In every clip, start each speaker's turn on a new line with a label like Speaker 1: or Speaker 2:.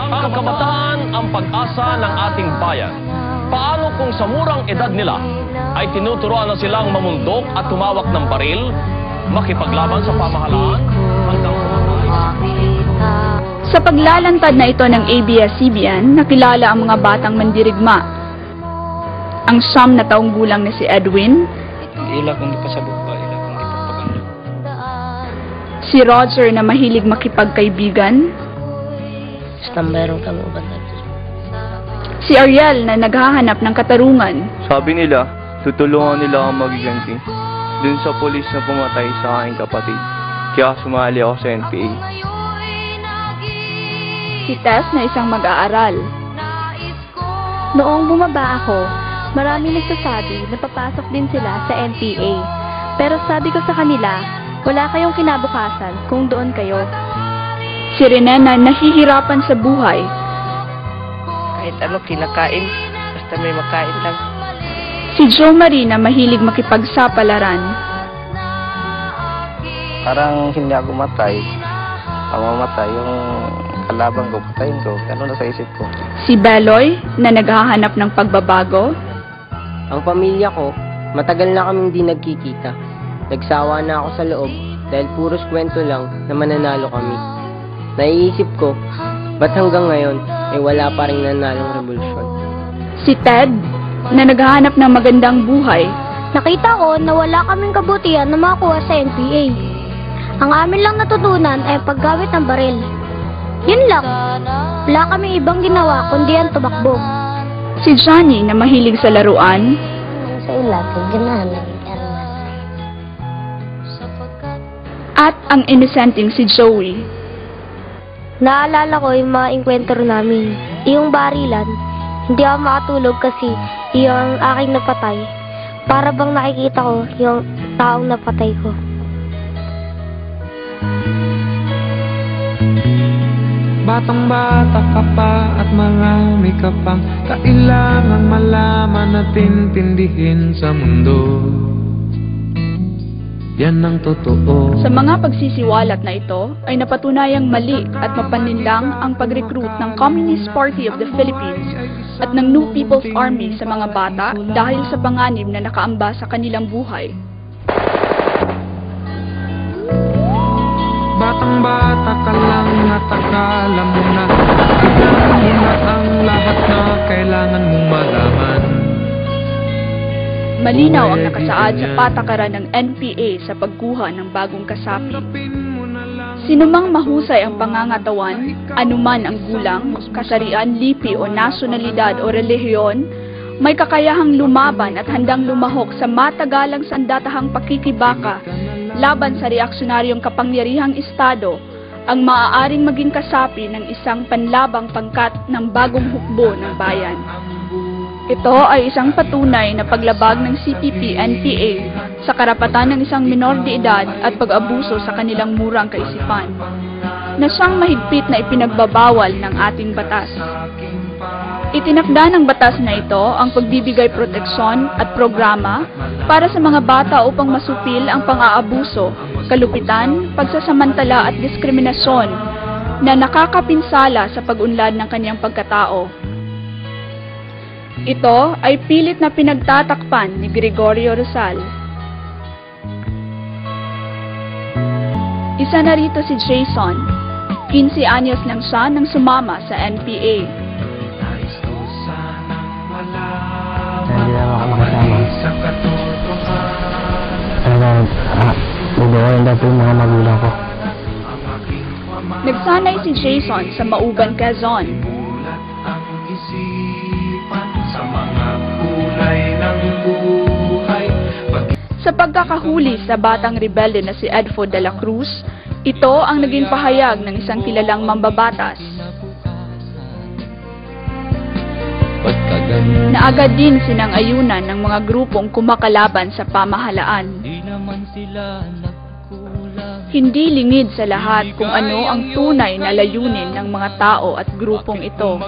Speaker 1: Ang kabataan ang pag-asa ng ating bayan. Paano kung sa murang edad nila ay tinuturuan na silang mamundok at tumawak ng baril, makipaglaban sa pamahalaan hanggang kumatay?
Speaker 2: Sa paglalantad na ito ng ABS-CBN, nakilala ang mga batang mandirigma. Ang 9 na taong gulang na si Edwin,
Speaker 3: Ila kung di pa sa buka, ila kung di pa paganda.
Speaker 2: si Roger na mahilig makipagkaibigan,
Speaker 4: Basta meron kami ubanda.
Speaker 2: si Ariel na naghahanap ng katarungan,
Speaker 5: Sabi nila, tutulungan nila akong magiganti dun sa pulis na pumatay sa aking kapatid. Kaya sumali ako sa NPA.
Speaker 2: si Tess na isang mag-aaral,
Speaker 6: Noong bumaba ako, marami nagsasabi na papasok din sila sa NPA. Pero sabi ko sa kanila, wala kayong kinabukasan kung doon kayo.
Speaker 2: si Rene na nahihirapan sa buhay,
Speaker 4: Kahit ano kinakain, basta may makain lang.
Speaker 2: si Jo Marie na mahilig makipagsapalaran,
Speaker 3: Parang hindi ako matay. Ang mamatay, yung kalaban ko, patayin ko. Ano na sa isip ko?
Speaker 2: si Beloy na naghahanap ng pagbabago,
Speaker 7: Ang pamilya ko, matagal na kaming di nagkikita. Nagsawa na ako sa loob dahil puros kwento lang na mananalo kami. Naiisip ko, ba't hanggang ngayon ay wala pa rin nanalong revolusyon?
Speaker 2: si Ted na naghahanap ng magandang buhay,
Speaker 6: Nakita ko na wala kaming kabutihan na makuha sa NPA. Ang amin lang natutunan ay paggamit ng baril. Yun lang. Wala kaming ibang ginawa kundi ang tumakbo.
Speaker 2: si Johnny na mahilig sa laruan,
Speaker 4: Sa ilag, ganahan ng armas.
Speaker 2: at ang inosenteng si Joey.
Speaker 6: Naalala ko yung mga enkwentro namin. Yung barilan, hindi ako makatulog kasi yung aking napatay. Para bang nakikita ko yung taong napatay ko.
Speaker 8: Batang-bata ka pa at marami ka pang kailangang malaman at intindihin sa mundo. Yan ang totoo.
Speaker 2: Sa mga pagsisiwalat na ito ay napatunayang mali at mapaninlang ang pag-recruit ng Communist Party of the Philippines at ng New People's Army sa mga bata dahil sa panganib na nakaamba sa kanilang buhay.
Speaker 8: Batang-bata ka lang at akala mo na alam mo na ang lahat na kailangan mong malaman.
Speaker 2: Malinaw ang nakasaad sa patakaran ng NPA sa pagkuha ng bagong kasapi. Sinumang mahusay ang pangangatawan, anuman ang gulang, kasarian, lipi o nasyonalidad o relihiyon, may kakayahang lumaban at handang lumahok sa matagalang sandatahang pakikibaka laban sa reaksyonaryong kapangyarihang estado ang maaaring maging kasapi ng isang panlabang pangkat ng bagong hukbo ng bayan. Ito ay isang patunay na paglabag ng CPP-NPA sa karapatan ng isang minor de edad at pag-abuso sa kanilang murang kaisipan, na siyang mahigpit na ipinagbabawal ng ating batas. Itinakda ng batas na ito ang pagbibigay proteksyon at programa para sa mga bata upang masupil ang pang-aabuso, kalupitan, pagsasamantala at diskriminasyon na nakakapinsala sa pag-unlad ng kanyang pagkatao. Ito ay pilit na pinagtatakpan ni Gregorio Rosal. Isa na rito si Jason, 15 anyos lang siya nang sumama sa NPA.
Speaker 7: Hindi lang ako makasama. Bubuhayin daw po yung mga magulang ko.
Speaker 2: Nagsanay si Jason sa Mauban, Quezon. Sa pagkakahuli sa batang rebelde na si Edfo de la Cruz, ito ang naging pahayag ng isang kilalang mambabatas. Naagad din sinang-ayunan ng mga grupong kumakalaban sa pamahalaan. Hindi lingid sa lahat kung ano ang tunay na layunin ng mga tao at grupong ito.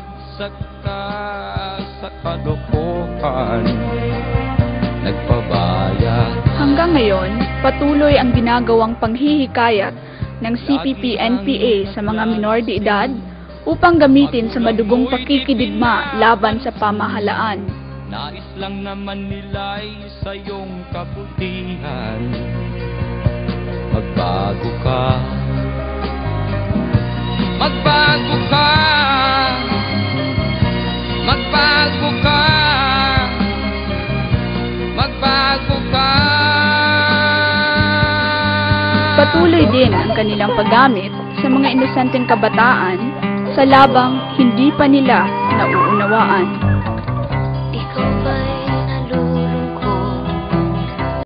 Speaker 2: Hanggang ngayon, patuloy ang ginagawang panghihikayat ng CPP-NPA sa mga minor de edad upang gamitin sa madugong pakikidigma laban sa pamahalaan.
Speaker 9: Nais lang naman nila'y sa iyong kabutihan. Magbago ka, magbago ka, magbago ka, magbago ka.
Speaker 2: Patuloy din ang kanilang paggamit sa mga inosenteng kabataan sa labang hindi pa nila nauunawaan.